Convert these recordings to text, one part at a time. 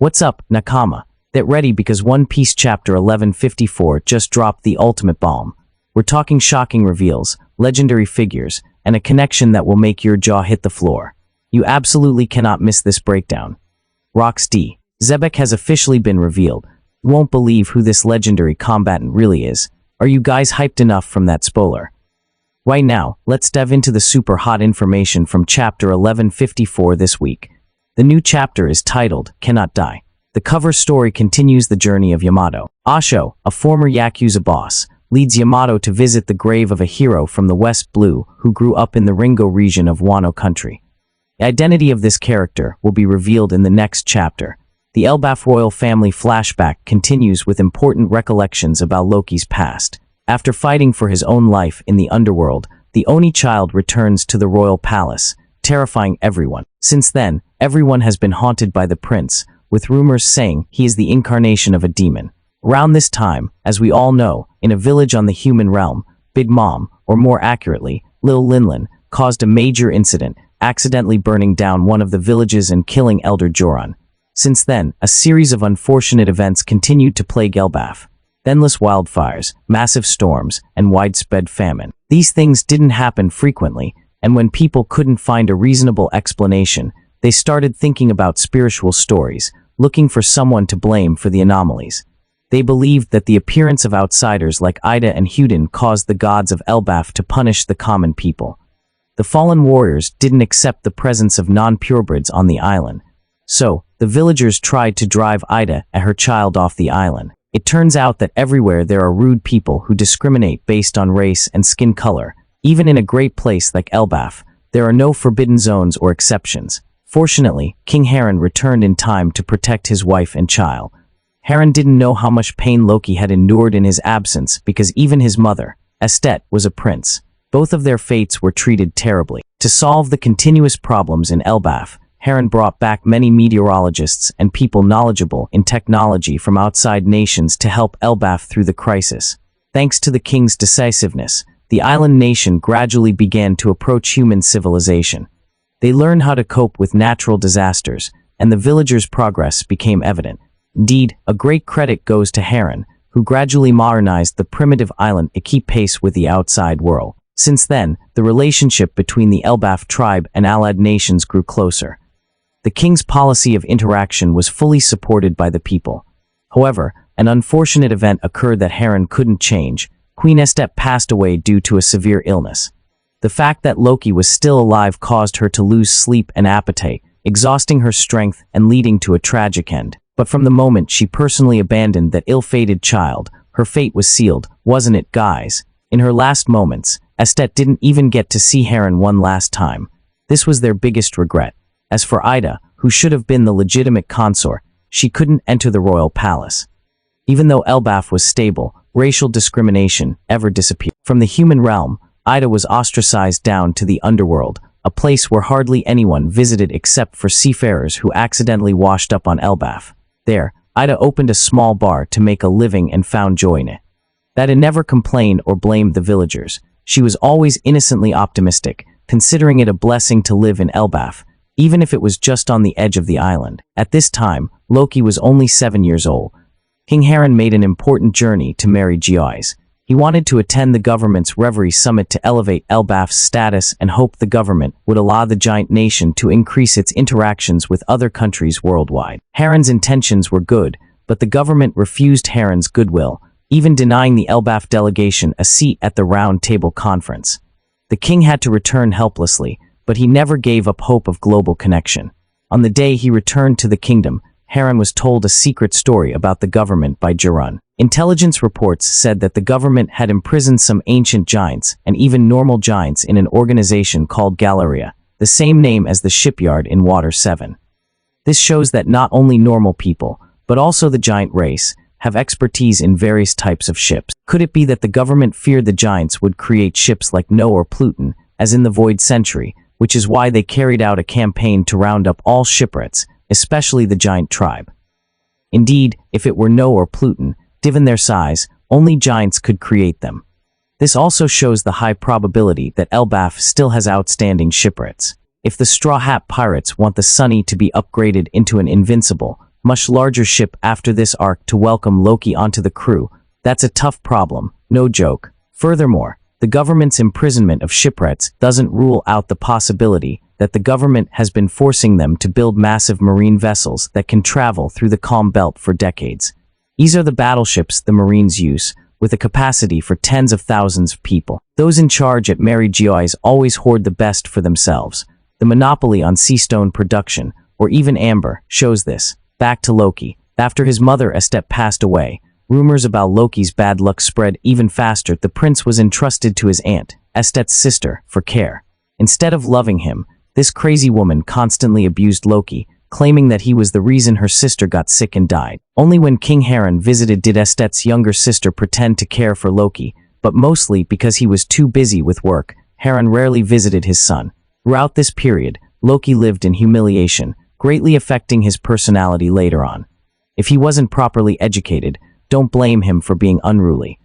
What's up, Nakama? Get ready because One Piece Chapter 1154 just dropped the ultimate bomb. We're talking shocking reveals, legendary figures, and a connection that will make your jaw hit the floor. You absolutely cannot miss this breakdown. Rocks D. Xebec has officially been revealed. You won't believe who this legendary combatant really is. Are you guys hyped enough from that spoiler? Right now, let's dive into the super hot information from Chapter 1154 this week. The new chapter is titled, Cannot Die. The cover story continues the journey of Yamato. Asho, a former Yakuza boss, leads Yamato to visit the grave of a hero from the West Blue who grew up in the Ringo region of Wano country. The identity of this character will be revealed in the next chapter. The Elbaf royal family flashback continues with important recollections about Loki's past. After fighting for his own life in the underworld, the Oni child returns to the royal palace, terrifying everyone. Since then, everyone has been haunted by the prince, with rumors saying he is the incarnation of a demon. Around this time, as we all know, in a village on the human realm, Big Mom, or more accurately, Lil Linlin, caused a major incident, accidentally burning down one of the villages and killing Elder Joran. Since then, a series of unfortunate events continued to plague Elbaf. Endless wildfires, massive storms, and widespread famine. These things didn't happen frequently, and when people couldn't find a reasonable explanation, they started thinking about spiritual stories, looking for someone to blame for the anomalies. They believed that the appearance of outsiders like Ida and Huden caused the gods of Elbaf to punish the common people. The fallen warriors didn't accept the presence of non-purebreds on the island. So, the villagers tried to drive Ida and her child off the island. It turns out that everywhere there are rude people who discriminate based on race and skin color. Even in a great place like Elbaf, there are no forbidden zones or exceptions. Fortunately, King Heron returned in time to protect his wife and child. Heron didn't know how much pain Loki had endured in his absence because even his mother, Estet, was a prince. Both of their fates were treated terribly. To solve the continuous problems in Elbaf, Heron brought back many meteorologists and people knowledgeable in technology from outside nations to help Elbaf through the crisis. Thanks to the king's decisiveness, the island nation gradually began to approach human civilization. They learned how to cope with natural disasters, and the villagers' progress became evident. Indeed, a great credit goes to Heron, who gradually modernized the primitive island to keep pace with the outside world. Since then, the relationship between the Elbaf tribe and allied nations grew closer. The king's policy of interaction was fully supported by the people. However, an unfortunate event occurred that Heron couldn't change. Queen Estet passed away due to a severe illness. The fact that Loki was still alive caused her to lose sleep and appetite, exhausting her strength and leading to a tragic end. But from the moment she personally abandoned that ill-fated child, her fate was sealed, wasn't it, guys? In her last moments, Estet didn't even get to see Heron one last time. This was their biggest regret. As for Ida, who should have been the legitimate consort, she couldn't enter the royal palace. Even though Elbaf was stable, racial discrimination ever disappeared. From the human realm, Ida was ostracized down to the underworld, a place where hardly anyone visited except for seafarers who accidentally washed up on Elbaf. There, Ida opened a small bar to make a living and found joy in it. Ida never complained or blamed the villagers. She was always innocently optimistic, considering it a blessing to live in Elbaf, even if it was just on the edge of the island. At this time, Loki was only 7 years old. King Heron made an important journey to marry Geoise. He wanted to attend the government's Reverie Summit to elevate Elbaf's status and hoped the government would allow the giant nation to increase its interactions with other countries worldwide. Heron's intentions were good, but the government refused Heron's goodwill, even denying the Elbaf delegation a seat at the Round Table Conference. The king had to return helplessly, but he never gave up hope of global connection. On the day he returned to the kingdom, Heron was told a secret story about the government by Joran. Intelligence reports said that the government had imprisoned some ancient giants and even normal giants in an organization called Galleria, the same name as the shipyard in Water 7. This shows that not only normal people, but also the giant race, have expertise in various types of ships. Could it be that the government feared the giants would create ships like No or Pluton, as in the Void Century, which is why they carried out a campaign to round up all shipwrecks, especially the giant tribe? Indeed, if it were No or Pluton, given their size, only giants could create them. This also shows the high probability that Elbaf still has outstanding shipwrecks. If the Straw Hat Pirates want the Sunny to be upgraded into an invincible, much larger ship after this arc to welcome Loki onto the crew. That's a tough problem, no joke. Furthermore, the government's imprisonment of shipwrecks doesn't rule out the possibility that the government has been forcing them to build massive marine vessels that can travel through the calm belt for decades. These are the battleships the Marines use, with a capacity for tens of thousands of people. Those in charge at Mary Geoise always hoard the best for themselves. The monopoly on seastone production, or even amber, shows this. Back to Loki. After his mother Estette passed away, rumors about Loki's bad luck spread even faster. The prince was entrusted to his aunt, Estette's sister, for care. Instead of loving him, this crazy woman constantly abused Loki, claiming that he was the reason her sister got sick and died. Only when King Heron visited did Estette's younger sister pretend to care for Loki, but mostly because he was too busy with work. Heron rarely visited his son. Throughout this period, Loki lived in humiliation, greatly affecting his personality later on. If he wasn't properly educated, don't blame him for being unruly.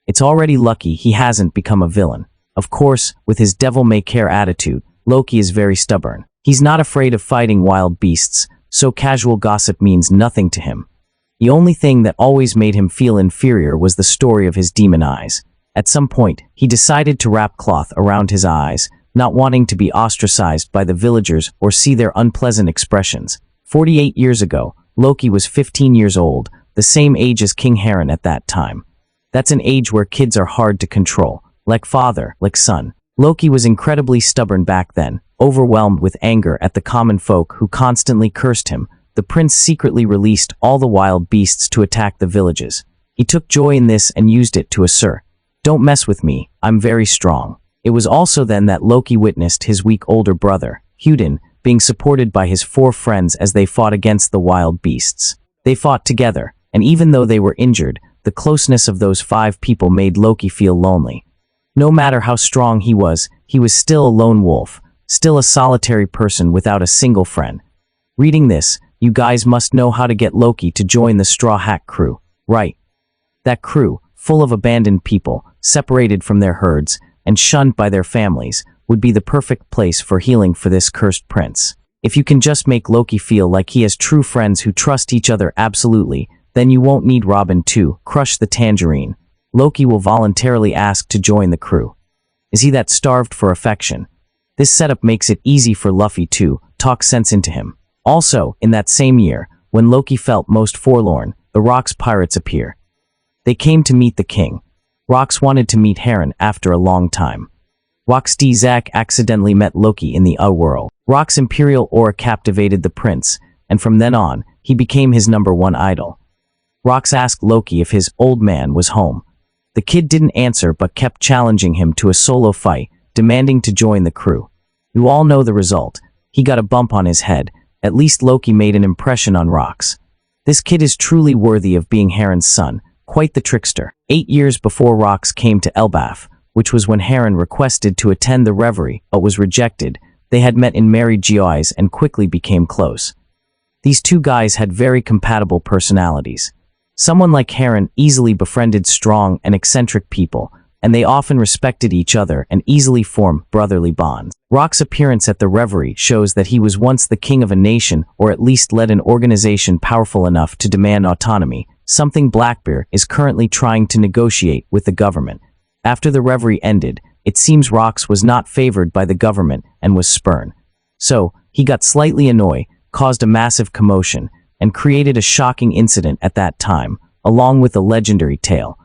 It's already lucky he hasn't become a villain. Of course, with his devil-may-care attitude, Loki is very stubborn. He's not afraid of fighting wild beasts, so casual gossip means nothing to him. The only thing that always made him feel inferior was the story of his demon eyes. At some point, he decided to wrap cloth around his eyes, not wanting to be ostracized by the villagers or see their unpleasant expressions. 48 years ago, Loki was 15 years old, the same age as King Heron at that time. That's an age where kids are hard to control, like father, like son. Loki was incredibly stubborn back then, overwhelmed with anger at the common folk who constantly cursed him. The prince secretly released all the wild beasts to attack the villages. He took joy in this and used it to assert, "Don't mess with me, I'm very strong." It was also then that Loki witnessed his weak older brother, Hudin, being supported by his 4 friends as they fought against the wild beasts. They fought together, and even though they were injured, the closeness of those 5 people made Loki feel lonely. No matter how strong he was still a lone wolf, still a solitary person without a single friend. Reading this, you guys must know how to get Loki to join the Straw Hat crew, right? That crew, full of abandoned people, separated from their herds, and shunned by their families, would be the perfect place for healing for this cursed prince. If you can just make Loki feel like he has true friends who trust each other absolutely, then you won't need Robin to crush the tangerine. Loki will voluntarily ask to join the crew. Is he that starved for affection? This setup makes it easy for Luffy to talk sense into him. Also, in that same year, when Loki felt most forlorn, the Rocks pirates appear. They came to meet the king. Rocks wanted to meet Heron after a long time. Rocks Xebec accidentally met Loki in the world. Rock's imperial aura captivated the prince, and from then on, he became his #1 idol. Rocks asked Loki if his old man was home. The kid didn't answer but kept challenging him to a solo fight, demanding to join the crew. You all know the result. He got a bump on his head. At least Loki made an impression on Rocks. This kid is truly worthy of being Heron's son, quite the trickster. 8 years before Rocks came to Elbaf, which was when Heron requested to attend the reverie but was rejected, they had met in Mary Geoise and quickly became close. These 2 guys had very compatible personalities. Someone like Heron easily befriended strong and eccentric people, and they often respected each other and easily formed brotherly bonds. Rock's appearance at the reverie shows that he was once the king of a nation or at least led an organization powerful enough to demand autonomy, something Blackbeard is currently trying to negotiate with the government. After the reverie ended, it seems Rocks was not favored by the government and was spurned. So, he got slightly annoyed, caused a massive commotion, and created a shocking incident at that time, along with a legendary tale.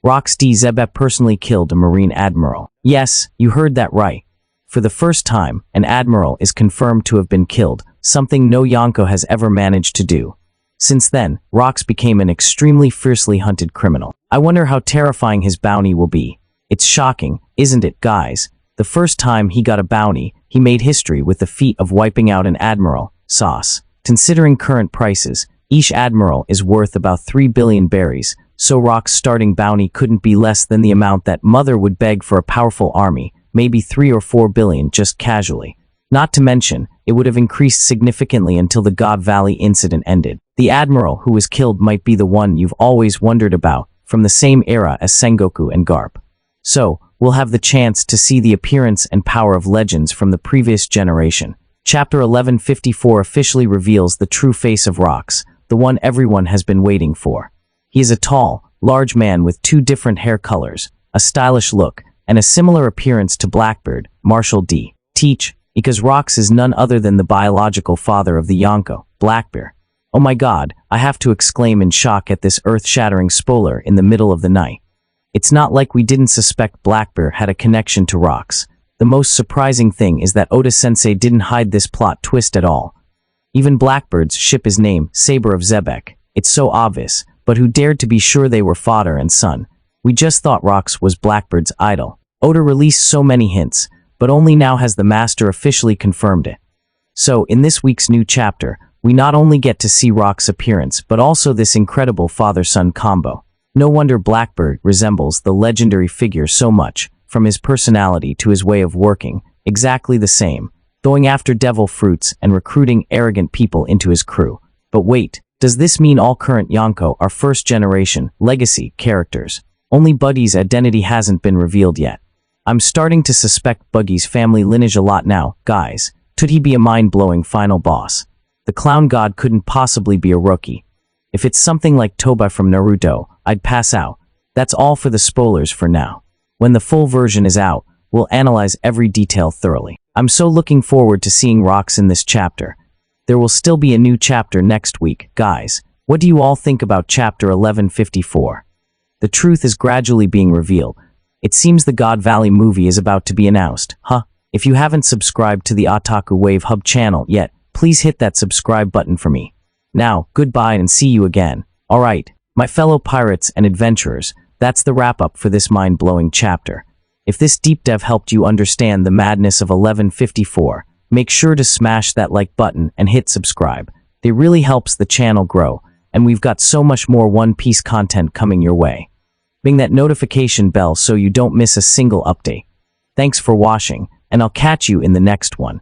Rocks Xebec personally killed a Marine admiral. Yes, you heard that right. For the first time, an admiral is confirmed to have been killed, something no Yonko has ever managed to do. Since then, Rocks became an extremely fiercely hunted criminal. I wonder how terrifying his bounty will be. It's shocking, isn't it, guys? The first time he got a bounty, he made history with the feat of wiping out an admiral, sauce. Considering current prices, each admiral is worth about 3 billion berries, so Rock's starting bounty couldn't be less than the amount that Mother would beg for a powerful army, maybe 3 or 4 billion just casually. Not to mention, it would have increased significantly until the God Valley incident ended. The admiral who was killed might be the one you've always wondered about, from the same era as Sengoku and Garp. So, we'll have the chance to see the appearance and power of legends from the previous generation. Chapter 1154 officially reveals the true face of Rocks. the one everyone has been waiting for. He is a tall, large man with two different hair colors, a stylish look, and a similar appearance to Blackbeard, Marshall D. Teach, because Rox is none other than the biological father of the Yonko, Blackbeard. Oh my god, I have to exclaim in shock at this earth-shattering spoiler in the middle of the night. It's not like we didn't suspect Blackbeard had a connection to Rox. The most surprising thing is that Oda-sensei didn't hide this plot twist at all. Even Blackbeard's ship is named Saber of Xebec. It's so obvious, but who dared to be sure they were father and son? We just thought Rox was Blackbeard's idol. Oda released so many hints, but only now has the master officially confirmed it. So, in this week's new chapter, we not only get to see Rox's appearance, but also this incredible father-son combo. No wonder Blackbeard resembles the legendary figure so much, from his personality to his way of working, exactly the same, going after devil fruits and recruiting arrogant people into his crew. But wait, does this mean all current Yonko are first-generation, legacy characters? Only Buggy's identity hasn't been revealed yet. I'm starting to suspect Buggy's family lineage a lot now, guys. Could he be a mind-blowing final boss? The clown god couldn't possibly be a rookie. If it's something like Toba from Naruto, I'd pass out. That's all for the spoilers for now. When the full version is out, we'll analyze every detail thoroughly. I'm so looking forward to seeing Rox in this chapter. There will still be a new chapter next week, guys. What do you all think about chapter 1154? The truth is gradually being revealed. It seems the God Valley movie is about to be announced. If you haven't subscribed to the Otaku Wave Hub channel yet, please hit that subscribe button for me. Now, goodbye and see you again. Alright, my fellow pirates and adventurers, that's the wrap-up for this mind-blowing chapter. If this deep dive helped you understand the madness of 1154, make sure to smash that like button and hit subscribe. It really helps the channel grow, and we've got so much more One Piece content coming your way. Ring that notification bell so you don't miss a single update. Thanks for watching, and I'll catch you in the next one.